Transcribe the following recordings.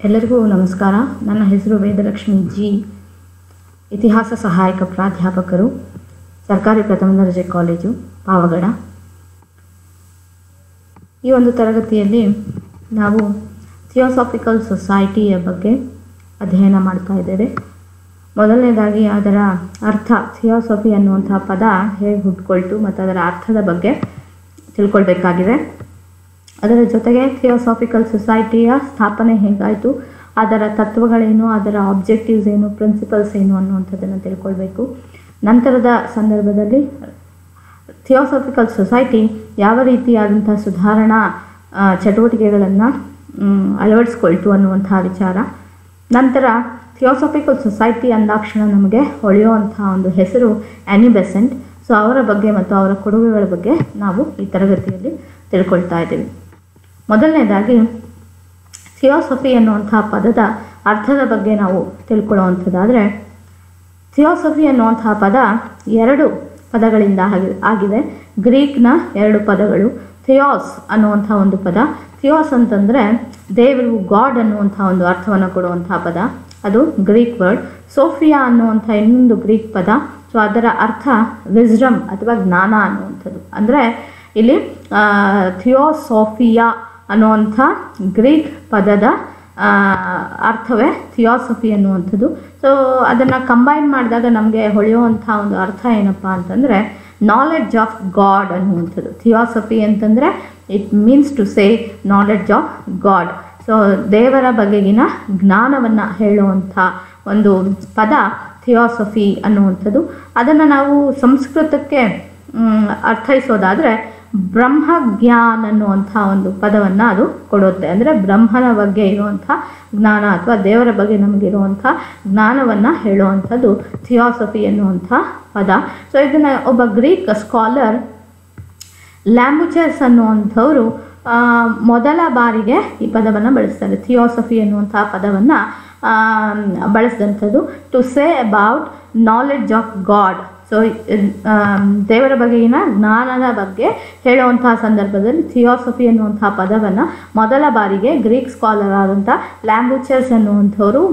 ಎಲ್ಲರಿಗೂ ನಮಸ್ಕಾರ. ನನ್ನ ಹೆಸರು ವೇದಲಕ್ಷ್ಮಿ ಜಿ. ಇತಿಹಾಸ ಸಹಾಯಕ ಪ್ರಾಧ್ಯಾಪಕರು, ಸರ್ಕಾರಿ ಪ್ರಥಮ ದರ್ಜೆ ಕಾಲೇಜು ಪಾವಗಡ. ಈ ಒಂದು ತರಗತಿಯಲ್ಲಿ ನಾವು ಥಿಯೋಸಾಫಿಕಲ್ ಸೊಸೈಟಿಯ ಬಗ್ಗೆ ಅಧ್ಯಯನ ಮಾಡ್ತಾ ಇದ್ದೇವೆ. ಮೊದಲನೇದಾಗಿ ಅದರ ಅರ್ಥ, ಥಿಯೋಸಫಿ ಅನ್ನುವಂಥ ಪದ ಹೇಗೆ ಹುಟ್ಕೊಳ್ತು ಮತ್ತು ಅದರ ಅರ್ಥದ ಬಗ್ಗೆ ತಿಳ್ಕೊಳ್ಬೇಕಾಗಿದೆ. ಅದರ ಜೊತೆಗೆ ಥಿಯೋಸಾಫಿಕಲ್ ಸೊಸೈಟಿಯ ಸ್ಥಾಪನೆ ಹೇಗಾಯಿತು, ಅದರ ತತ್ವಗಳೇನು, ಅದರ ಆಬ್ಜೆಕ್ಟಿವ್ಸ್ ಏನು, ಪ್ರಿನ್ಸಿಪಲ್ಸ್ ಏನು ಅನ್ನುವಂಥದ್ದನ್ನು ತಿಳ್ಕೊಳ್ಬೇಕು. ನಂತರದ ಸಂದರ್ಭದಲ್ಲಿ ಥಿಯೋಸಾಫಿಕಲ್ ಸೊಸೈಟಿ ಯಾವ ರೀತಿಯಾದಂಥ ಸುಧಾರಣಾ ಚಟುವಟಿಕೆಗಳನ್ನು ಅಳವಡಿಸ್ಕೊಳ್ತು ಅನ್ನುವಂಥ ವಿಚಾರ. ನಂತರ ಥಿಯೋಸಾಫಿಕಲ್ ಸೊಸೈಟಿ ಅಂದಾಕ್ಷಣ ನಮಗೆ ಹೊಳೆಯುವಂಥ ಒಂದು ಹೆಸರು ಆ್ಯನಿ ಬೆಸೆಂಟ್. ಸೊ ಅವರ ಬಗ್ಗೆ ಮತ್ತು ಅವರ ಕೊಡುಗೆಗಳ ಬಗ್ಗೆ ನಾವು ಈ ತರಗತಿಯಲ್ಲಿ ತಿಳ್ಕೊಳ್ತಾ ಇದ್ದೀವಿ. ಮೊದಲನೇದಾಗಿ ಥಿಯೋಸಫಿ ಅನ್ನುವಂಥ ಪದದ ಅರ್ಥದ ಬಗ್ಗೆ ನಾವು ತಿಳ್ಕೊಳ್ಳುವಂಥದ್ದಾದರೆ, ಥಿಯೋಸಫಿ ಅನ್ನುವಂಥ ಪದ ಎರಡು ಪದಗಳಿಂದ ಆಗಿದೆ. ಗ್ರೀಕ್ನ ಎರಡು ಪದಗಳು. ಥಿಯೋಸ್ ಅನ್ನುವಂಥ ಒಂದು ಪದ. ಥಿಯೋಸ್ ಅಂತಂದರೆ ದೇವರು, ಗಾಡ್ ಅನ್ನುವಂಥ ಒಂದು ಅರ್ಥವನ್ನು ಕೊಡುವಂಥ ಪದ, ಅದು ಗ್ರೀಕ್ ವರ್ಡ್. ಸೋಫಿಯಾ ಅನ್ನುವಂಥ ಇನ್ನೊಂದು ಗ್ರೀಕ್ ಪದ. ಸೊ ಅದರ ಅರ್ಥ ವಿಸ್ಡಮ್ ಅಥವಾ ಜ್ಞಾನ ಅನ್ನುವಂಥದ್ದು. ಅಂದರೆ ಇಲ್ಲಿ ಥಿಯೋಸೋಫಿಯಾ ಅನ್ನುವಂಥ ಗ್ರೀಕ್ ಪದದ ಅರ್ಥವೇ ಥಿಯೋಸಫಿ ಅನ್ನುವಂಥದ್ದು. ಸೊ ಅದನ್ನು ಕಂಬೈನ್ ಮಾಡಿದಾಗ ನಮಗೆ ಹೊಳೆಯುವಂಥ ಒಂದು ಅರ್ಥ ಏನಪ್ಪ ಅಂತಂದರೆ ನಾಲೆಡ್ಜ್ ಆಫ್ ಗಾಡ್ ಅನ್ನುವಂಥದ್ದು. ಥಿಯೋಸಫಿ ಅಂತಂದರೆ it means to say knowledge of God. So ದೇವರ ಬಗೆಗಿನ ಜ್ಞಾನವನ್ನು ಹೇಳುವಂಥ ಒಂದು ಪದ ಥಿಯೋಸಫಿ ಅನ್ನುವಂಥದ್ದು. ಅದನ್ನು ನಾವು ಸಂಸ್ಕೃತಕ್ಕೆ ಅರ್ಥೈಸೋದಾದರೆ ಬ್ರಹ್ಮಜ್ಞಾನ ಅನ್ನುವಂಥ ಒಂದು ಪದವನ್ನು ಅದು ಕೊಡುತ್ತೆ. ಅಂದರೆ ಬ್ರಹ್ಮನ ಬಗ್ಗೆ ಇರುವಂಥ ಜ್ಞಾನ ಅಥವಾ ದೇವರ ಬಗ್ಗೆ ನಮಗಿರುವಂಥ ಜ್ಞಾನವನ್ನು ಹೇಳುವಂಥದ್ದು ಥಿಯೋಸಫಿ ಅನ್ನುವಂಥ ಪದ. ಸೊ ಇದನ್ನು ಒಬ್ಬ ಗ್ರೀಕ್ ಸ್ಕಾಲರ್ ಲ್ಯಾಂಬುಚಸ್ ಅನ್ನುವಂಥವರು ಮೊದಲ ಬಾರಿಗೆ ಈ ಪದವನ್ನು ಬಳಸ್ತಾರೆ. ಥಿಯೋಸಫಿ ಅನ್ನುವಂಥ ಪದವನ್ನು ಬಳಸಿದಂಥದ್ದು to say about knowledge of God. So ದೇವರ ಬಗೆಗಿನ ಜ್ಞಾನದ ಬಗ್ಗೆ ಹೇಳುವಂತಹ ಸಂದರ್ಭದಲ್ಲಿ ಥಿಯೋಸಫಿ ಅನ್ನುವಂಥ ಪದವನ್ನು ಮೊದಲ ಬಾರಿಗೆ ಗ್ರೀಕ್ ಸ್ಕಾಲರ್ ಆದಂಥ ಲ್ಯಾಂಬುಚಸ್ ಅನ್ನುವಂಥವರು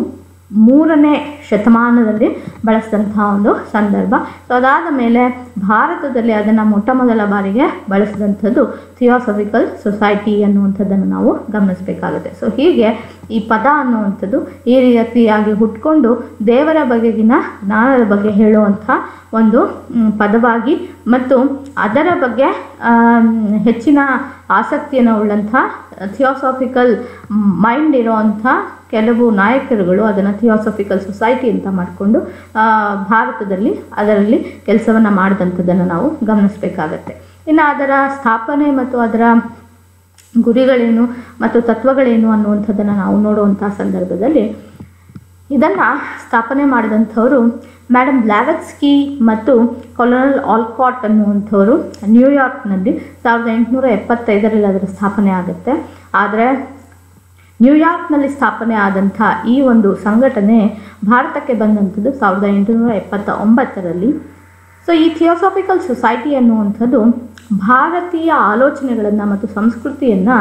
3ನೇ ಶತಮಾನದಲ್ಲಿ ಬಳಸಿದಂಥ ಒಂದು ಸಂದರ್ಭ. ಸೊ ಅದಾದ ಮೇಲೆ ಭಾರತದಲ್ಲಿ ಅದನ್ನು ಮೊದಲ ಬಾರಿಗೆ ಬಳಸಿದಂಥದ್ದು ಥಿಯೋಸಫಿಕಲ್ ಸೊಸೈಟಿ ಅನ್ನುವಂಥದ್ದನ್ನು ನಾವು ಗಮನಿಸಬೇಕಾಗುತ್ತೆ. ಸೊ ಹೀಗೆ ಈ ಪದ ಅನ್ನುವಂಥದ್ದು ಈ ರೀತಿಯಾಗಿ ಹುಟ್ಕೊಂಡು ದೇವರ ಬಗೆಗಿನ ಜ್ಞಾನದ ಬಗ್ಗೆ ಹೇಳುವಂಥ ಒಂದು ಪದವಾಗಿ ಮತ್ತು ಅದರ ಬಗ್ಗೆ ಹೆಚ್ಚಿನ ಆಸಕ್ತಿಯನ್ನು ಉಳ್ಳಂಥ ಥಿಯೋಸಾಫಿಕಲ್ ಮೈಂಡ್ ಇರೋವಂಥ ಕೆಲವು ನಾಯಕರುಗಳು ಅದನ್ನು ಥಿಯೋಸಾಫಿಕಲ್ ಸೊಸೈಟಿ ಅಂತ ಮಾಡಿಕೊಂಡು ಭಾರತದಲ್ಲಿ ಅದರಲ್ಲಿ ಕೆಲಸವನ್ನು ಮಾಡಿದಂಥದ್ದನ್ನು ನಾವು ಗಮನಿಸಬೇಕಾಗತ್ತೆ. ಇನ್ನು ಅದರ ಸ್ಥಾಪನೆ ಮತ್ತು ಅದರ ಗುರಿಗಳೇನು ಮತ್ತು ತತ್ವಗಳೇನು ಅನ್ನುವಂಥದ್ದನ್ನು ನಾವು ನೋಡುವಂಥ ಸಂದರ್ಭದಲ್ಲಿ ಇದನ್ನು ಸ್ಥಾಪನೆ ಮಾಡಿದಂಥವರು ಮೇಡಮ್ ಬ್ಲಾವತ್ಸ್ಕಿ ಮತ್ತು ಕೊಲೊನಲ್ ಆಲ್ಕಾಟ್ ಅನ್ನುವಂಥವರು ನ್ಯೂಯಾರ್ಕ್ನಲ್ಲಿ 1875ರಲ್ಲಿ ಅದರ ಸ್ಥಾಪನೆ ಆಗುತ್ತೆ. ಆದರೆ ನ್ಯೂಯಾರ್ಕ್ನಲ್ಲಿ ಸ್ಥಾಪನೆ ಆದಂಥ ಈ ಒಂದು ಸಂಘಟನೆ ಭಾರತಕ್ಕೆ ಬಂದಂಥದ್ದು 1879ರಲ್ಲಿ. ಸೊ ಈ ಥಿಯೋಸಾಫಿಕಲ್ ಸೊಸೈಟಿ ಅನ್ನುವಂಥದ್ದು ಭಾರತೀಯ ಆಲೋಚನೆಗಳನ್ನು ಮತ್ತು ಸಂಸ್ಕೃತಿಯನ್ನು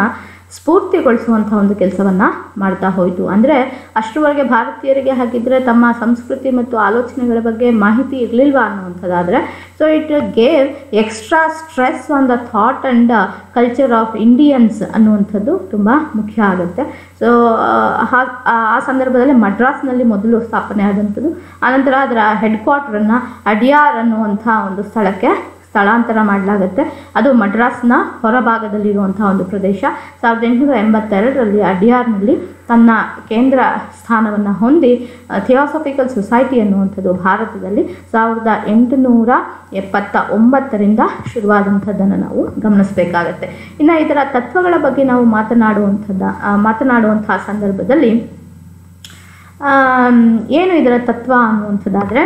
ಸ್ಫೂರ್ತಿಗೊಳಿಸುವಂಥ ಒಂದು ಕೆಲಸವನ್ನು ಮಾಡ್ತಾ ಹೋಯಿತು. ಅಂದರೆ ಅಷ್ಟರವರೆಗೆ ಭಾರತೀಯರಿಗೆ ಹಾಗಿದ್ದರೆ ತಮ್ಮ ಸಂಸ್ಕೃತಿ ಮತ್ತು ಆಲೋಚನೆಗಳ ಬಗ್ಗೆ ಮಾಹಿತಿ ಇರಲಿಲ್ವಾ ಅನ್ನುವಂಥದ್ದಾದರೆ, so it gave extra stress on the thought and culture of Indians ಅನ್ನುವಂಥದ್ದು ತುಂಬ ಮುಖ್ಯ ಆಗುತ್ತೆ. ಸೊ ಆ ಸಂದರ್ಭದಲ್ಲಿ ಮಡ್ರಾಸ್ನಲ್ಲಿ ಮೊದಲು ಸ್ಥಾಪನೆ ಆದಂಥದ್ದು. ಆನಂತರ ಅದರ ಹೆಡ್ ಕ್ವಾರ್ಟರನ್ನು ಅಡಿಯಾರ್ ಅನ್ನುವಂಥ ಒಂದು ಸ್ಥಳಕ್ಕೆ ಸ್ಥಳಾಂತರ ಮಾಡಲಾಗುತ್ತೆ. ಅದು ಮಡ್ರಾಸ್ನ ಹೊರಭಾಗದಲ್ಲಿರುವಂಥ ಒಂದು ಪ್ರದೇಶ. 1882ರಲ್ಲಿ ಅಡಿಯಾರ್ನಲ್ಲಿ ತನ್ನ ಕೇಂದ್ರ ಸ್ಥಾನವನ್ನು ಹೊಂದಿ ಥಿಯೋಸಾಫಿಕಲ್ ಸೊಸೈಟಿ ಅನ್ನುವಂಥದ್ದು ಭಾರತದಲ್ಲಿ 1879ರಿಂದ ಶುರುವಾದಂಥದ್ದನ್ನು ನಾವು ಗಮನಿಸಬೇಕಾಗತ್ತೆ. ಇನ್ನು ಇದರ ತತ್ವಗಳ ಬಗ್ಗೆ ನಾವು ಮಾತನಾಡುವಂಥ ಸಂದರ್ಭದಲ್ಲಿ ಏನು ಇದರ ತತ್ವ ಅನ್ನುವಂಥದ್ದಾದರೆ,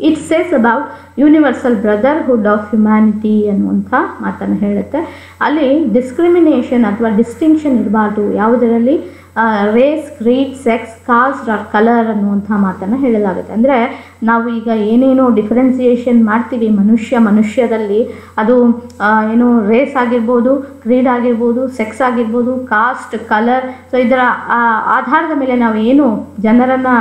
it says about universal brotherhood of humanity ಅನ್ನುವಂಥ ಮಾತನ್ನು ಹೇಳುತ್ತೆ. ಅಲ್ಲಿ ಡಿಸ್ಕ್ರಿಮಿನೇಷನ್ ಅಥವಾ ಡಿಸ್ಟಿಂಕ್ಷನ್ ಇರಬಾರ್ದು. ಯಾವುದರಲ್ಲಿ race, creed, sex, caste or colour ಅನ್ನುವಂಥ ಮಾತನ್ನು ಹೇಳಲಾಗುತ್ತೆ. ಅಂದರೆ ನಾವು ಈಗ ಏನೇನು ಡಿಫ್ರೆನ್ಸಿಯೇಷನ್ ಮಾಡ್ತೀವಿ ಮನುಷ್ಯದಲ್ಲಿ, ಅದು ಏನು ರೇಸ್ ಆಗಿರ್ಬೋದು, ಕ್ರೀಡ್ ಆಗಿರ್ಬೋದು, ಸೆಕ್ಸ್ ಆಗಿರ್ಬೋದು, ಕಾಸ್ಟ್, ಕಲರ್, ಸೊ ಇದರ ಆಧಾರದ ಮೇಲೆ ನಾವು ಏನು ಜನರನ್ನು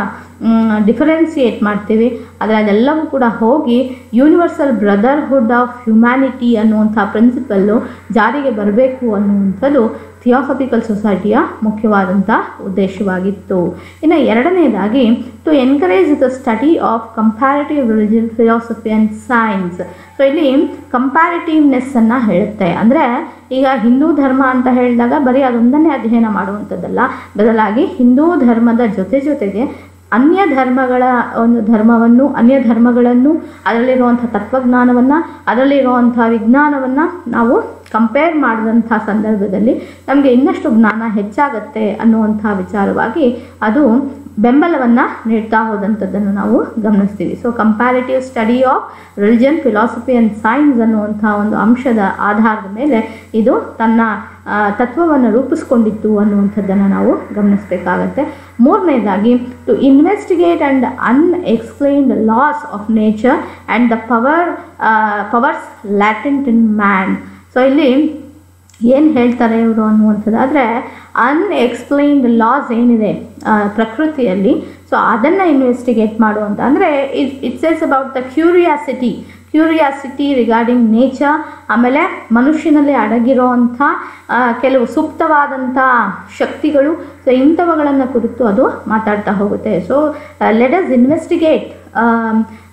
ಡಿಫರೆನ್ಸಿಯೇಟ್ ಮಾಡ್ತೀವಿ, ಅದೆಲ್ಲವೂ ಕೂಡ ಹೋಗಿ ಯೂನಿವರ್ಸಲ್ ಬ್ರದರ್ಹುಡ್ ಆಫ್ ಹ್ಯುಮ್ಯಾನಿಟಿ ಅನ್ನುವಂಥ ಪ್ರಿನ್ಸಿಪಲ್ಲು ಜಾರಿಗೆ ಬರಬೇಕು ಅನ್ನುವಂಥದ್ದು ಥಿಯಾಸಫಿಕಲ್ ಸೊಸೈಟಿಯ ಮುಖ್ಯವಾದಂಥ ಉದ್ದೇಶವಾಗಿತ್ತು. ಇನ್ನು ಎರಡನೇದಾಗಿ to encourage the study of comparative religion, philosophy and science. So ಇಲ್ಲಿ ಕಂಪ್ಯಾರಿಟಿವ್ನೆಸ್ಸನ್ನು ಹೇಳುತ್ತೆ. ಅಂದರೆ ಈಗ ಹಿಂದೂ ಧರ್ಮ ಅಂತ ಹೇಳಿದಾಗ ಬರೀ ಅದೊಂದನ್ನೇ ಅಧ್ಯಯನ ಮಾಡುವಂಥದ್ದಲ್ಲ, ಬದಲಾಗಿ ಹಿಂದೂ ಧರ್ಮದ ಜೊತೆಗೆ ಅನ್ಯ ಧರ್ಮಗಳ ಒಂದು ಧರ್ಮವನ್ನು, ಅನ್ಯ ಧರ್ಮಗಳನ್ನು, ಅದರಲ್ಲಿರುವಂಥ ತತ್ವಜ್ಞಾನವನ್ನು, ಅದರಲ್ಲಿರುವಂಥ ವಿಜ್ಞಾನವನ್ನು ನಾವು ಕಂಪೇರ್ ಮಾಡಿದಂಥ ಸಂದರ್ಭದಲ್ಲಿ ನಮಗೆ ಇನ್ನಷ್ಟು ಜ್ಞಾನ ಹೆಚ್ಚಾಗತ್ತೆ ಅನ್ನುವಂಥ ವಿಚಾರವಾಗಿ ಅದು ಬೆಂಬಲವನ್ನು ನೀಡ್ತಾ ಹೋದಂಥದ್ದನ್ನು ನಾವು ಗಮನಿಸ್ತೀವಿ. So comparative study of religion, philosophy and science ಅನ್ನುವಂಥ ಒಂದು ಅಂಶದ ಆಧಾರದ ಮೇಲೆ ಇದು ತನ್ನ ತತ್ವವನ್ನು ರೂಪಿಸ್ಕೊಂಡಿತ್ತು ಅನ್ನುವಂಥದ್ದನ್ನು ನಾವು ಗಮನಿಸಬೇಕಾಗತ್ತೆ. ಮೂರನೇದಾಗಿ to investigate and unexplained laws of nature and the powers latent in man. So ಇಲ್ಲಿ ಏನು ಹೇಳ್ತಾರೆ ಇವರು ಅನ್ನುವಂಥದ್ದಾದರೆ, ಅನ್ಎಕ್ಸ್ಪ್ಲೈನ್ಡ್ ಲಾಸ್ ಏನಿದೆ ಪ್ರಕೃತಿಯಲ್ಲಿ, ಸೊ ಅದನ್ನು ಇನ್ವೆಸ್ಟಿಗೇಟ್ ಮಾಡುವಂಥ, ಅಂದರೆ it says about the curiosity regarding nature, ಆಮೇಲೆ ಮನುಷ್ಯನಲ್ಲಿ ಅಡಗಿರೋವಂಥ ಕೆಲವು ಸೂಕ್ತವಾದಂಥ ಶಕ್ತಿಗಳು, ಸೊ ಇಂಥವುಗಳನ್ನು ಕುರಿತು ಅದು ಮಾತಾಡ್ತಾ ಹೋಗುತ್ತೆ. So let us investigate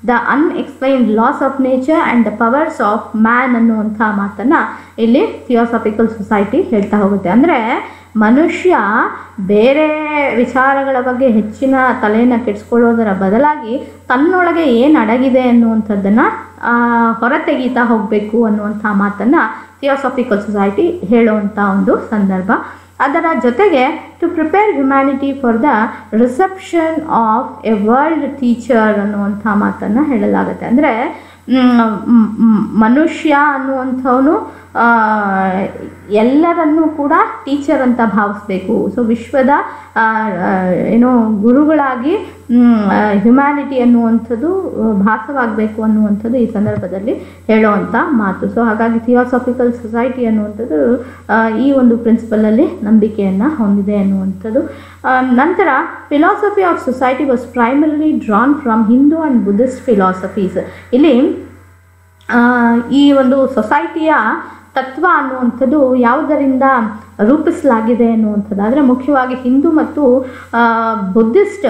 the unexplained laws of nature and the powers of man ಅನ್ನುವಂಥ ಮಾತನ್ನು ಇಲ್ಲಿ ಥಿಯಾಸಫಿಕಲ್ ಸೊಸೈಟಿ ಹೇಳ್ತಾ ಹೋಗುತ್ತೆ. ಅಂದರೆ ಮನುಷ್ಯ ಬೇರೆ ವಿಚಾರಗಳ ಬಗ್ಗೆ ಹೆಚ್ಚಿನ ತಲೆಯನ್ನು ಕೆಡಿಸ್ಕೊಳ್ಳೋದರ ಬದಲಾಗಿ ತನ್ನೊಳಗೆ ಏನು ಅಡಗಿದೆ ಅನ್ನುವಂಥದ್ದನ್ನು ಹೊರತೆಗೀತಾ ಹೋಗಬೇಕು ಅನ್ನುವಂಥ ಮಾತನ್ನು ಥಿಯಾಸಫಿಕಲ್ ಸೊಸೈಟಿ ಹೇಳುವಂಥ ಒಂದು ಸಂದರ್ಭ. ಅದರ ಜೊತೆಗೆ to prepare humanity for the reception of a world teacher ಅನ್ನುವಂಥ ಮಾತನ್ನು ಹೇಳಲಾಗುತ್ತೆ. ಅಂದರೆ ಮನುಷ್ಯ ಅನ್ನುವಂಥವನು ಎಲ್ಲರನ್ನೂ ಕೂಡ ಟೀಚರ್ ಅಂತ ಭಾವಿಸ್ಬೇಕು. ಸೊ ವಿಶ್ವದ ಏನೋ ಗುರುಗಳಾಗಿ ಹ್ಯುಮ್ಯಾನಿಟಿ ಅನ್ನುವಂಥದ್ದು ಭಾಸವಾಗಬೇಕು ಅನ್ನುವಂಥದ್ದು ಈ ಸಂದರ್ಭದಲ್ಲಿ ಹೇಳುವಂಥ ಮಾತು. ಸೊ ಹಾಗಾಗಿ ಥಿಯಾಸಫಿಕಲ್ ಸೊಸೈಟಿ ಅನ್ನುವಂಥದ್ದು ಈ ಒಂದು ಪ್ರಿನ್ಸಿಪಲಲ್ಲಿ ನಂಬಿಕೆಯನ್ನು ಹೊಂದಿದೆ ಅನ್ನುವಂಥದ್ದು. ನಂತರ philosophy of society was primarily drawn from Hindu and Buddhist philosophies. ಇಲ್ಲಿ ಈ ಒಂದು ಸೊಸೈಟಿಯ ತತ್ವ ಅನ್ನುವಂಥದ್ದು ಯಾವುದರಿಂದ ರೂಪಿಸಲಾಗಿದೆ ಅನ್ನುವಂಥದ್ದಾದರೆ ಮುಖ್ಯವಾಗಿ ಹಿಂದೂ ಮತ್ತು ಬುದ್ಧಿಸ್ಟ್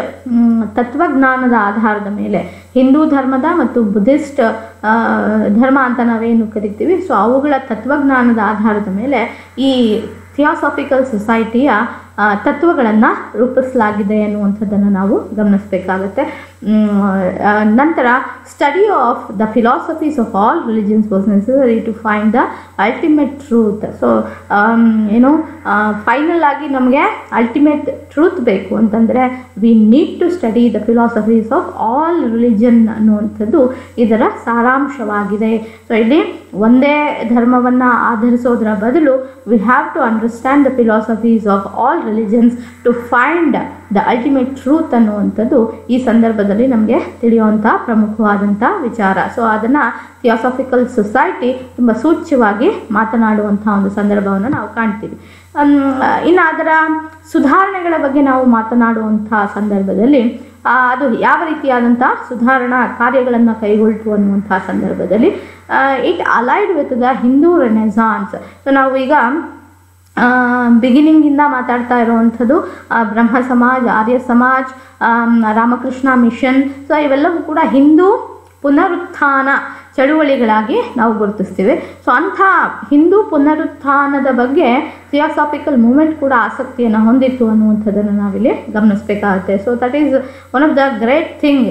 ತತ್ವಜ್ಞಾನದ ಆಧಾರದ ಮೇಲೆ, ಹಿಂದೂ ಧರ್ಮದ ಮತ್ತು ಬುದ್ಧಿಸ್ಟ್ ಧರ್ಮ ಅಂತ ನಾವೇನು ಕರಿತೀವಿ, ಸೊ ಅವುಗಳ ತತ್ವಜ್ಞಾನದ ಆಧಾರದ ಮೇಲೆ ಈ ಥಿಯಾಸಫಿಕಲ್ ಸೊಸೈಟಿಯ ತತ್ವಗಳನ್ನು ರೂಪಿಸಲಾಗಿದೆ ಅನ್ನುವಂಥದ್ದನ್ನು ನಾವು ಗಮನಿಸಬೇಕಾಗತ್ತೆ. ನಂತರ study of the philosophies of all religions was necessary to find the ultimate truth. So ಏನು ಫೈನಲ್ ಆಗಿ ನಮಗೆ ಅಲ್ಟಿಮೇಟ್ ಟ್ರೂತ್ ಬೇಕು ಅಂತಂದರೆ we need to study the philosophies of all religion ಅನ್ನುವಂಥದ್ದು ಇದರ ಸಾರಾಂಶವಾಗಿದೆ. ಸೊ ಇಲ್ಲಿ ಒಂದೇ ಧರ್ಮವನ್ನು ಆಧರಿಸೋದರ ಬದಲು we have to understand the philosophies of all religions to find the ultimate truth ಅನ್ನುವಂಥದ್ದು ಈ ಸಂದರ್ಭದಲ್ಲಿ ನಮಗೆ ತಿಳಿಯುವಂಥ ಪ್ರಮುಖವಾದಂಥ ವಿಚಾರ. ಸೊ ಅದನ್ನು ಥಿಯಾಸಫಿಕಲ್ ಸೊಸೈಟಿ ತುಂಬ ಸೂಚ್ಯವಾಗಿ ಮಾತನಾಡುವಂಥ ಒಂದು ಸಂದರ್ಭವನ್ನು ನಾವು ಕಾಣ್ತೀವಿ. ಇನ್ನು ಅದರ ಸುಧಾರಣೆಗಳ ಬಗ್ಗೆ ನಾವು ಮಾತನಾಡುವಂಥ ಸಂದರ್ಭದಲ್ಲಿ ಅದು ಯಾವ ರೀತಿಯಾದಂಥ ಸುಧಾರಣಾ ಕಾರ್ಯಗಳನ್ನು ಕೈಗೊಳ್ತು ಅನ್ನುವಂಥ ಸಂದರ್ಭದಲ್ಲಿ it allied with the Hindu Renaissance. So ನಾವು ಈಗ ಬಿಗಿನಿಂಗಿಂದ ಮಾತಾಡ್ತಾ ಇರುವಂಥದ್ದು ಬ್ರಹ್ಮ ಸಮಾಜ್, ಆರ್ಯ ಸಮಾಜ್, ರಾಮಕೃಷ್ಣ ಮಿಷನ್, ಸೊ ಇವೆಲ್ಲವೂ ಕೂಡ ಹಿಂದೂ ಪುನರುತ್ಥಾನ ಚಳುವಳಿಗಳಾಗಿ ನಾವು ಗುರುತಿಸ್ತೀವಿ. ಸೊ ಅಂಥ ಹಿಂದೂ ಪುನರುತ್ಥಾನದ ಬಗ್ಗೆ ಥಿಯಾಸಫಿಕಲ್ ಮೂಮೆಂಟ್ ಕೂಡ ಆಸಕ್ತಿಯನ್ನು ಹೊಂದಿತ್ತು ಅನ್ನುವಂಥದ್ದನ್ನು ನಾವಿಲ್ಲಿ ಗಮನಿಸಬೇಕಾಗುತ್ತೆ. So that is one of the great thing.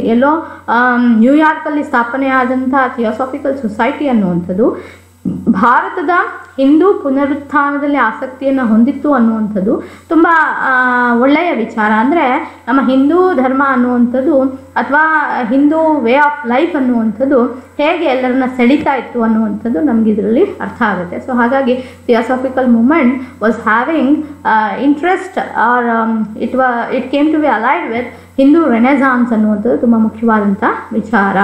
ನ್ಯೂಯಾರ್ಕಲ್ಲಿ ಸ್ಥಾಪನೆಯಾದಂಥ ಥಿಯಾಸಫಿಕಲ್ ಸೊಸೈಟಿ ಅನ್ನುವಂಥದ್ದು ಭಾರತದ ಹಿಂದೂ ಪುನರುತ್ಥಾನದಲ್ಲಿ ಆಸಕ್ತಿಯನ್ನು ಹೊಂದಿತ್ತು ಅನ್ನುವಂಥದ್ದು ತುಂಬ ಒಳ್ಳೆಯ ವಿಚಾರ. ಅಂದರೆ ನಮ್ಮ ಹಿಂದೂ ಧರ್ಮ ಅನ್ನುವಂಥದ್ದು ಅಥವಾ ಹಿಂದೂ ವೇ ಆಫ್ ಲೈಫ್ ಅನ್ನುವಂಥದ್ದು ಹೇಗೆ ಎಲ್ಲರನ್ನ ಸೆಳೀತಾ ಇತ್ತು ಅನ್ನುವಂಥದ್ದು ನಮ್ಗೆ ಇದರಲ್ಲಿ ಅರ್ಥ ಆಗುತ್ತೆ. ಸೊ ಹಾಗಾಗಿ theosophical movement was having interest or it came to be allied with Hindu renaissance ಅನ್ನುವಂಥದ್ದು ತುಂಬ ಮುಖ್ಯವಾದಂಥ ವಿಚಾರ.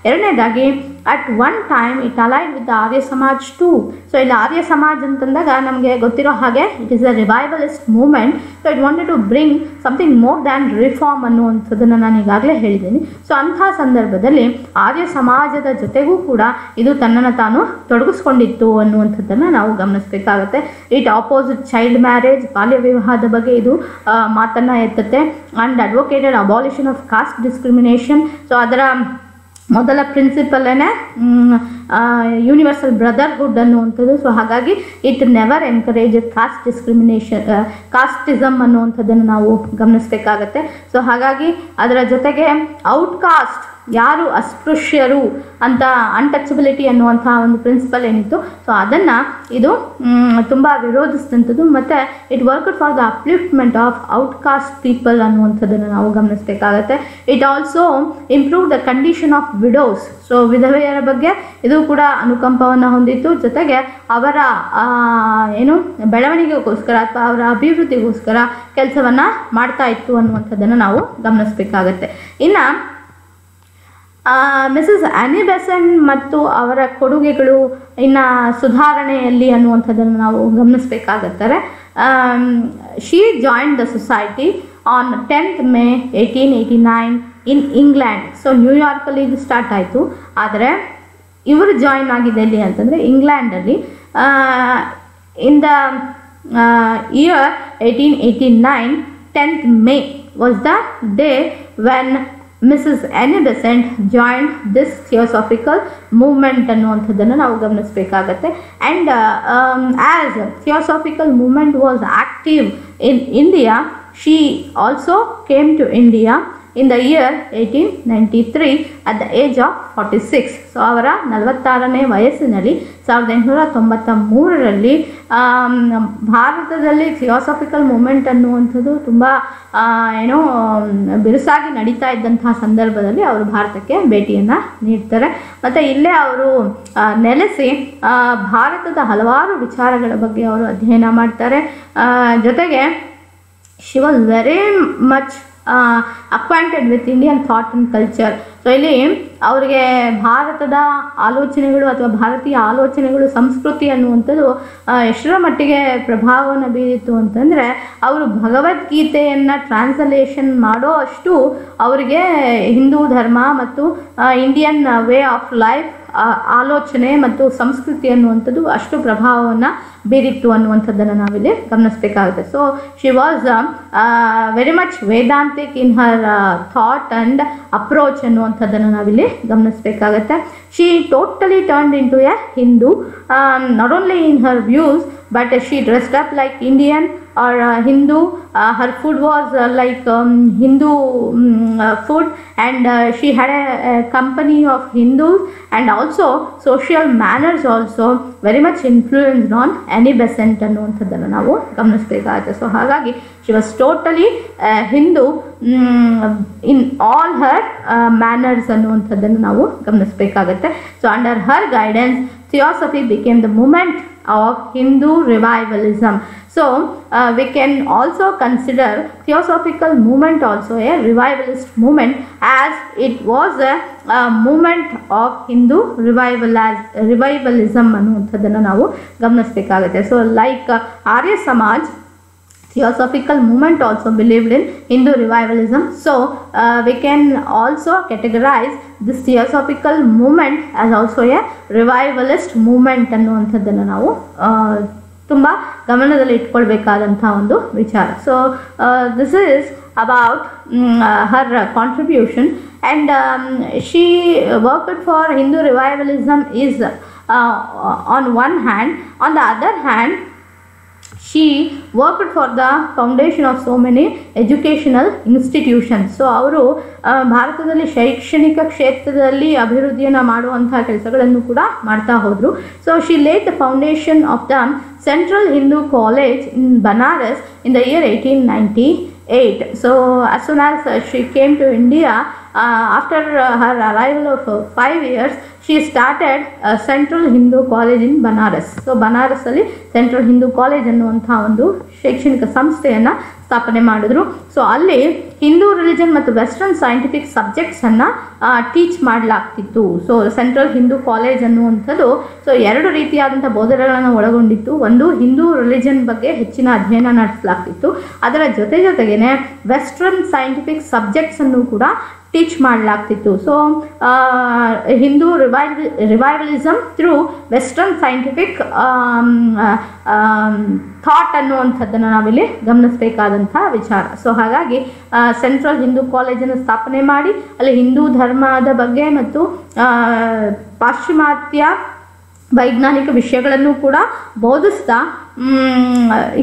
ಎರಡನೇದಾಗಿ at one time it allied with the Arya Samaj too. So ಇಲ್ಲಿ ಆರ್ಯ ಸಮಾಜ್ ಅಂತಂದಾಗ ನಮಗೆ ಗೊತ್ತಿರೋ ಹಾಗೆ it is a revivalist movement. So it wanted to bring something more than reform ಅನ್ನುವಂಥದ್ದನ್ನು ನಾನು ಈಗಾಗಲೇ ಹೇಳಿದ್ದೀನಿ. ಸೊ ಅಂಥ ಸಂದರ್ಭದಲ್ಲಿ ಆರ್ಯ ಸಮಾಜದ ಜೊತೆಗೂ ಕೂಡ ಇದು ತನ್ನನ್ನು ತಾನು ತೊಡಗಿಸ್ಕೊಂಡಿತ್ತು ಅನ್ನುವಂಥದ್ದನ್ನು ನಾವು ಗಮನಿಸಬೇಕಾಗತ್ತೆ. ಇಟ್ ಆಪೋಸಿಟ್ ಚೈಲ್ಡ್ ಮ್ಯಾರೇಜ್, ಬಾಲ್ಯ ವಿವಾಹದ ಬಗ್ಗೆ ಇದು ಮಾತನ್ನು ಎತ್ತುತ್ತೆ. And advocated abolition of caste discrimination. So ಅದರ ಮೊದಲ ಪ್ರಿನ್ಸಿಪಲ್ಲೇನೆ ಯೂನಿವರ್ಸಲ್ ಬ್ರದರ್ಹುಡ್ ಅನ್ನುವಂಥದ್ದು. ಸೊ ಹಾಗಾಗಿ it never encourage caste discrimination, casteism ಅನ್ನುವಂಥದ್ದನ್ನು ನಾವು ಗಮನಿಸಬೇಕಾಗತ್ತೆ. ಸೊ ಹಾಗಾಗಿ ಅದರ ಜೊತೆಗೆ ಔಟ್ಕಾಸ್ಟ್, ಯಾರು ಅಸ್ಪೃಶ್ಯರು ಅಂತ ಅನ್ಟಚಬಿಲಿಟಿ ಅನ್ನುವಂಥ ಒಂದು ಪ್ರಿನ್ಸಿಪಲ್ ಏನಿತ್ತು, ಸೊ ಅದನ್ನು ಇದು ತುಂಬ ವಿರೋಧಿಸಿದಂಥದ್ದು. ಮತ್ತು it worked for the upliftment of outcaste people ಅನ್ನುವಂಥದ್ದನ್ನು ನಾವು ಗಮನಿಸಬೇಕಾಗತ್ತೆ. It also improve the condition of widows. So ವಿಧವೆಯರ ಬಗ್ಗೆ ಇದು ಕೂಡ ಅನುಕಂಪವನ್ನು ಹೊಂದಿತ್ತು. ಜೊತೆಗೆ ಅವರ ಬೆಳವಣಿಗೆಗೋಸ್ಕರ ಅಥವಾ ಅವರ ಅಭಿವೃದ್ಧಿಗೋಸ್ಕರ ಕೆಲಸವನ್ನು ಮಾಡ್ತಾ ಇತ್ತು ಅನ್ನುವಂಥದ್ದನ್ನು ನಾವು ಗಮನಿಸಬೇಕಾಗತ್ತೆ. ಇನ್ನು ಮಿಸಸ್ ಆನಿ ಬೆಸೆಂಟ್ ಮತ್ತು ಅವರ ಕೊಡುಗೆಗಳು ಇನ್ನು ಸುಧಾರಣೆಯಲ್ಲಿ ಅನ್ನುವಂಥದ್ದನ್ನು ನಾವು ಗಮನಿಸಬೇಕಾಗುತ್ತಾರೆ. She joined the society on 10th May 1889 in England. So ನ್ಯೂಯಾರ್ಕಲ್ಲಿ ಇದು ಸ್ಟಾರ್ಟ್ ಆಯಿತು. ಆದರೆ ಇವರು ಜಾಯಿನ್ ಆಗಿದ್ದು ಎಲ್ಲಿ ಅಂತಂದರೆ ಇಂಗ್ಲೆಂಡಲ್ಲಿ. In the year 1889 10th May was the day when Mrs. Annie Besant joined this theosophical movement ಅನ್ನುವಂಥದ್ದನ್ನು ನಾವು ಗಮನಿಸಬೇಕಾಗತ್ತೆ. And as theosophical movement was active in India, she also came to India in the year 1893 at the age of 46. So ಅವರ 46ನೇ ವಯಸ್ಸಿನಲ್ಲಿ 1893ರಲ್ಲಿ ಭಾರತದಲ್ಲಿ theosophical moment ಅನ್ನುವಂಥದ್ದು ತುಂಬ ಬಿರುಸಾಗಿ ನಡೀತಾ ಇದ್ದಂತಹ ಸಂದರ್ಭದಲ್ಲಿ ಅವರು ಭಾರತಕ್ಕೆ ಭೇಟಿಯನ್ನು ನೀಡ್ತಾರೆ. ಮತ್ತು ಇಲ್ಲೇ ಅವರು ನೆಲೆಸಿ ಭಾರತದ ಹಲವಾರು ವಿಚಾರಗಳ ಬಗ್ಗೆ ಅವರು ಅಧ್ಯಯನ ಮಾಡ್ತಾರೆ. ಜೊತೆಗೆ she was very much acquainted with Indian thought and culture. So ಇಲ್ಲಿ ಅವರಿಗೆ ಭಾರತದ ಆಲೋಚನೆಗಳು ಅಥವಾ ಭಾರತೀಯ ಆಲೋಚನೆಗಳು, ಸಂಸ್ಕೃತಿ ಅನ್ನುವಂಥದ್ದು ಎಷ್ಟರ ಮಟ್ಟಿಗೆ ಪ್ರಭಾವವನ್ನು ಬೀರಿತ್ತು ಅಂತಂದರೆ ಅವರು ಭಗವದ್ಗೀತೆಯನ್ನು ಟ್ರಾನ್ಸ್ಲೇಷನ್ ಮಾಡೋ ಅಷ್ಟು ಅವರಿಗೆ ಹಿಂದೂ ಧರ್ಮ ಮತ್ತು ಇಂಡಿಯನ್ ವೇ ಆಫ್ ಲೈಫ್ ಆಲೋಚನೆ ಮತ್ತು ಸಂಸ್ಕೃತಿ ಅನ್ನುವಂಥದ್ದು ಅಷ್ಟು ಪ್ರಭಾವವನ್ನು ಬೀರಿತ್ತು ಅನ್ನುವಂಥದ್ದನ್ನು ನಾವಿಲ್ಲಿ ಗಮನಿಸಬೇಕಾಗುತ್ತೆ. So she was very much Vedantic in her thought and approach ಅನ್ನುವಂಥದ್ದನ್ನು ನಾವಿಲ್ಲಿ ಗಮನಿಸಬೇಕಾಗತ್ತೆ. She totally turned into a Hindu, not only in her views but she dressed up like Indian or Hindu. Her food was like Hindu food, and she had a company of Hindus, and also social manners also very much influenced on Annie Besant ಅನ್ನುವಂಥದ್ದನ್ನು ನಾವು ಗಮನಿಸಬೇಕಾಗುತ್ತೆ. So ಹಾಗಾಗಿ she was totally Hindu in all her manners ಅನ್ನುವಂಥದ್ದನ್ನು ನಾವು ಗಮನಿಸಬೇಕಾಗುತ್ತೆ. So under her guidance theosophy became the movement of Hindu revivalism. So we can also consider theosophical movement also a revivalist movement, as it was a movement of Hindu revivalism ಅನ್ನುವಂಥದ್ದನ್ನು ನಾವು ಗಮನಿಸಬೇಕಾಗುತ್ತೆ. So like Arya Samaj, theosophical movement also believed in Hindu revivalism. So we can also categorize this theosophical movement as also a revivalist movement ಅನ್ನುವಂಥದ್ದನ್ನು ನಾವು ತುಂಬ ಗಮನದಲ್ಲಿ ಇಟ್ಕೊಳ್ಬೇಕಾದಂಥ ಒಂದು ವಿಚಾರ. So this is about her contribution, and she worked for Hindu revivalism is on one hand. On the other hand, she worked for the foundation of so many educational institutions. So ಅವರು ಭಾರತದಲ್ಲಿ ಶೈಕ್ಷಣಿಕ ಕ್ಷೇತ್ರದಲ್ಲಿ ಅಭಿವೃದ್ಧಿಯನ್ನು ಮಾಡುವಂತಹ ಕೆಲಸಗಳನ್ನು ಕೂಡ ಮಾಡ್ತಾ ಹೋದರು. So she laid the foundation of the Central Hindu College in Banaras in the year 1898. So as soon as she came to India, after her arrival of 5 years, she started Central Hindu College in Banaras. So Banaras ಅಲ್ಲಿ central Hindu college ಅನ್ನುವಂಥ ಒಂದು ಶೈಕ್ಷಣಿಕ ಸಂಸ್ಥೆಯನ್ನು ಸ್ಥಾಪನೆ ಮಾಡಿದ್ರು. So ಅಲ್ಲಿ Hindu religion ಮತ್ತು western scientific ಸಬ್ಜೆಕ್ಟ್ಸನ್ನು ಟೀಚ್ ಮಾಡಲಾಗ್ತಿತ್ತು. ಸೊ ಸೆಂಟ್ರಲ್ ಹಿಂದೂ ಕಾಲೇಜ್ ಅನ್ನುವಂಥದ್ದು ಸೊ 2 ರೀತಿಯಾದಂಥ ಬೋಧನೆಗಳನ್ನು ಒಳಗೊಂಡಿತ್ತು. ಒಂದು, ಹಿಂದೂ ರಿಲಿಜನ್ ಬಗ್ಗೆ ಹೆಚ್ಚಿನ ಅಧ್ಯಯನ ನಡೆಸಲಾಗ್ತಿತ್ತು. ಅದರ ಜೊತೆಗೇನೆ ವೆಸ್ಟರ್ನ್ ಸೈಂಟಿಫಿಕ್ ಸಬ್ಜೆಕ್ಟ್ಸನ್ನು ಕೂಡ ಟೀಚ್ ಮಾಡಲಾಗ್ತಿತ್ತು. So Hindu revivalism through western scientific thought ಅನ್ನುವಂಥದ್ದನ್ನು ನಾವಿಲ್ಲಿ ಗಮನಿಸಬೇಕಾದಂಥ ವಿಚಾರ. ಸೊ ಹಾಗಾಗಿ ಸೆಂಟ್ರಲ್ ಹಿಂದೂ ಕಾಲೇಜನ್ನು ಸ್ಥಾಪನೆ ಮಾಡಿ ಅಲ್ಲಿ ಹಿಂದೂ ಧರ್ಮದ ಬಗ್ಗೆ ಮತ್ತು ಪಾಶ್ಚಿಮಾತ್ಯ ವೈಜ್ಞಾನಿಕ ವಿಷಯಗಳನ್ನು ಕೂಡ ಬೋಧಿಸ್ತಾ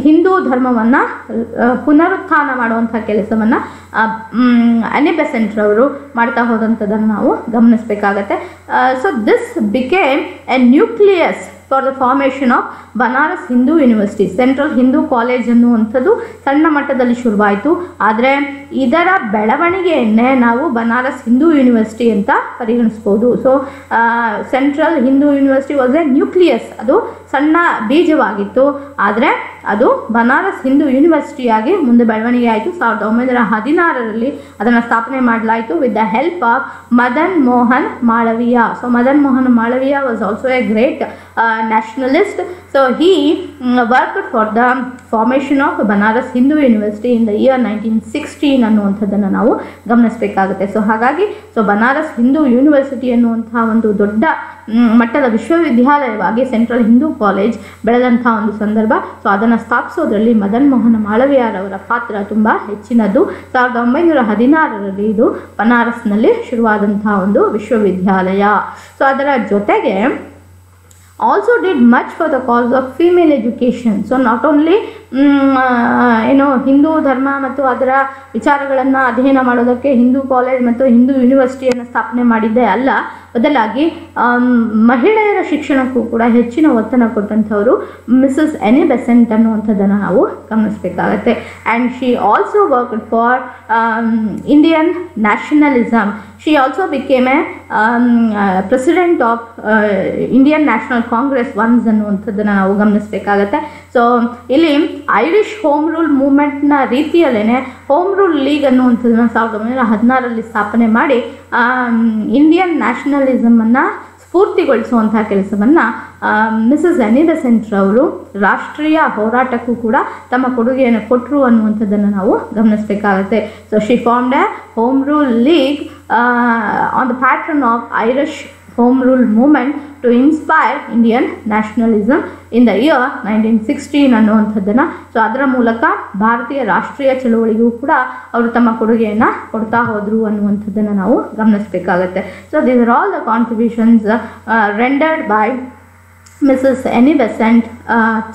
ಹಿಂದೂ ಧರ್ಮವನ್ನು ಪುನರುತ್ಥಾನ ಮಾಡುವಂಥ ಕೆಲಸವನ್ನು ಅನಿ ಬೆಸೆಂಟ್ ರವರು ಮಾಡ್ತಾ ಹೋದಂಥದ್ದನ್ನು ನಾವು ಗಮನಿಸಬೇಕಾಗತ್ತೆ. So this became a nucleus for the formation of Banaras Hindu university. Central Hindu college ಅನ್ನುವಂಥದ್ದು ಸಣ್ಣ ಮಟ್ಟದಲ್ಲಿ ಶುರುವಾಯಿತು. ಆದರೆ ಇದರ ಬೆಳವಣಿಗೆಯನ್ನೇ ನಾವು ಬನಾರಸ್ ಹಿಂದೂ ಯೂನಿವರ್ಸಿಟಿ ಅಂತ ಪರಿಗಣಿಸ್ಬೋದು. So central Hindu university was a nucleus, ಅದು ಸಣ್ಣ ಬೀಜವಾಗಿತ್ತು. ಆದರೆ ಅದು ಬನಾರಸ್ ಹಿಂದೂ ಯೂನಿವರ್ಸಿಟಿಯಾಗಿ ಮುಂದೆ ಬೆಳವಣಿಗೆ ಆಯಿತು. 1916ರಲ್ಲಿ ಅದನ್ನು ಸ್ಥಾಪನೆ ಮಾಡಲಾಯಿತು with the help of Madan Mohan Malaviya. So Madan Mohan Malaviya was also A great nationalist. So he worked for the formation of Banaras Hindu University in the year 1916 ಅನ್ನುವಂಥದ್ದನ್ನು ನಾವು ಗಮನಿಸಬೇಕಾಗುತ್ತೆ. ಸೊ ಹಾಗಾಗಿ ಬನಾರಸ್ ಹಿಂದೂ ಯೂನಿವರ್ಸಿಟಿ ಅನ್ನುವಂಥ ಒಂದು ದೊಡ್ಡ ಮಟ್ಟದ ವಿಶ್ವವಿದ್ಯಾಲಯವಾಗಿ ಸೆಂಟ್ರಲ್ ಹಿಂದೂ ಕಾಲೇಜ್ ಬೆಳೆದಂಥ ಒಂದು ಸಂದರ್ಭ. ಸೊ ಅದನ್ನು ಸ್ಥಾಪಿಸೋದ್ರಲ್ಲಿ ಮದನ್ ಮೋಹನ್ ಮಾಳವೀಯರವರ ಪಾತ್ರ ತುಂಬ ಹೆಚ್ಚಿನದ್ದು. 1916ರಲ್ಲಿ ಇದು ಬನಾರಸ್ನಲ್ಲಿ ಶುರುವಾದಂಥ ಒಂದು ವಿಶ್ವವಿದ್ಯಾಲಯ. ಸೊ ಅದರ ಜೊತೆಗೆ also did much for the cause of female education. So not only Hindu ಧರ್ಮ ಮತ್ತು ಅದರ ವಿಚಾರಗಳನ್ನು ಅಧ್ಯಯನ ಮಾಡೋದಕ್ಕೆ ಹಿಂದೂ ಕಾಲೇಜ್ ಮತ್ತು ಹಿಂದೂ ಯೂನಿವರ್ಸಿಟಿಯನ್ನು ಸ್ಥಾಪನೆ ಮಾಡಿದ್ದೇ ಅಲ್ಲ, ಬದಲಾಗಿ ಮಹಿಳೆಯರ ಶಿಕ್ಷಣಕ್ಕೂ ಕೂಡ ಹೆಚ್ಚಿನ ಒತ್ತನ್ನು ಕೊಟ್ಟಂಥವರು ಮಿಸಸ್ ಎನಿ ಬೆಸೆಂಟ್ ಅನ್ನುವಂಥದ್ದನ್ನು ನಾವು ಗಮನಿಸಬೇಕಾಗತ್ತೆ. And she also worked for Indian nationalism. She also became a president of Indian National Congress once ಅನ್ನುವಂಥದ್ದನ್ನು ನಾವು ಗಮನಿಸಬೇಕಾಗತ್ತೆ. ಸೊ ಇಲ್ಲಿ ಐರಿಷ್ ಹೋಮ್ ರೂಲ್ ಮೂವ್ಮೆಂಟ್ನ ರೀತಿಯಲ್ಲೇ ಹೋಮ್ ರೂಲ್ ಲೀಗ್ ಅನ್ನುವಂಥದ್ದನ್ನು 1916ರಲ್ಲಿ ಸ್ಥಾಪನೆ ಮಾಡಿ ಇಂಡಿಯನ್ ನ್ಯಾಷನಲಿಸಮನ್ನು ಸ್ಫೂರ್ತಿಗೊಳಿಸುವಂಥ ಕೆಲಸವನ್ನು ಮಿಸಸ್ ಎನಿ ಬೆಸೆಂಟ್ ರವರು ರಾಷ್ಟ್ರೀಯ ಹೋರಾಟಕ್ಕೂ ಕೂಡ ತಮ್ಮ ಕೊಡುಗೆಯನ್ನು ಕೊಟ್ಟರು ಅನ್ನುವಂಥದ್ದನ್ನು ನಾವು ಗಮನಿಸಬೇಕಾಗತ್ತೆ. So she formed a home rule league on the pattern of Irish home rule movement to inspire Indian nationalism in the year 1916 ಅನ್ನುವಂಥದ್ದನ್ನು. ಸೊ ಅದರ ಮೂಲಕ ಭಾರತೀಯ ರಾಷ್ಟ್ರೀಯ ಚಳುವಳಿಗೂ ಕೂಡ ಅವರು ತಮ್ಮ ಕೊಡುಗೆಯನ್ನು ಕೊಡ್ತಾ ಹೋದರು ಅನ್ನುವಂಥದ್ದನ್ನು ನಾವು ಗಮನಿಸಬೇಕಾಗತ್ತೆ. So these are all the contributions rendered by Mrs. Annie Besant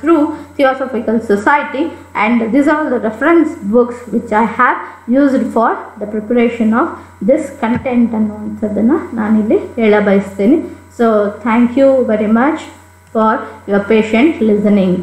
through Theosophical Society, and these are the reference books which I have used for the preparation of this content ಅನ್ನುವಂಥದ್ದನ್ನು ನಾನಿಲ್ಲಿ ಹೇಳಬಯಸ್ತೇನೆ. So thank you very much for your patient listening.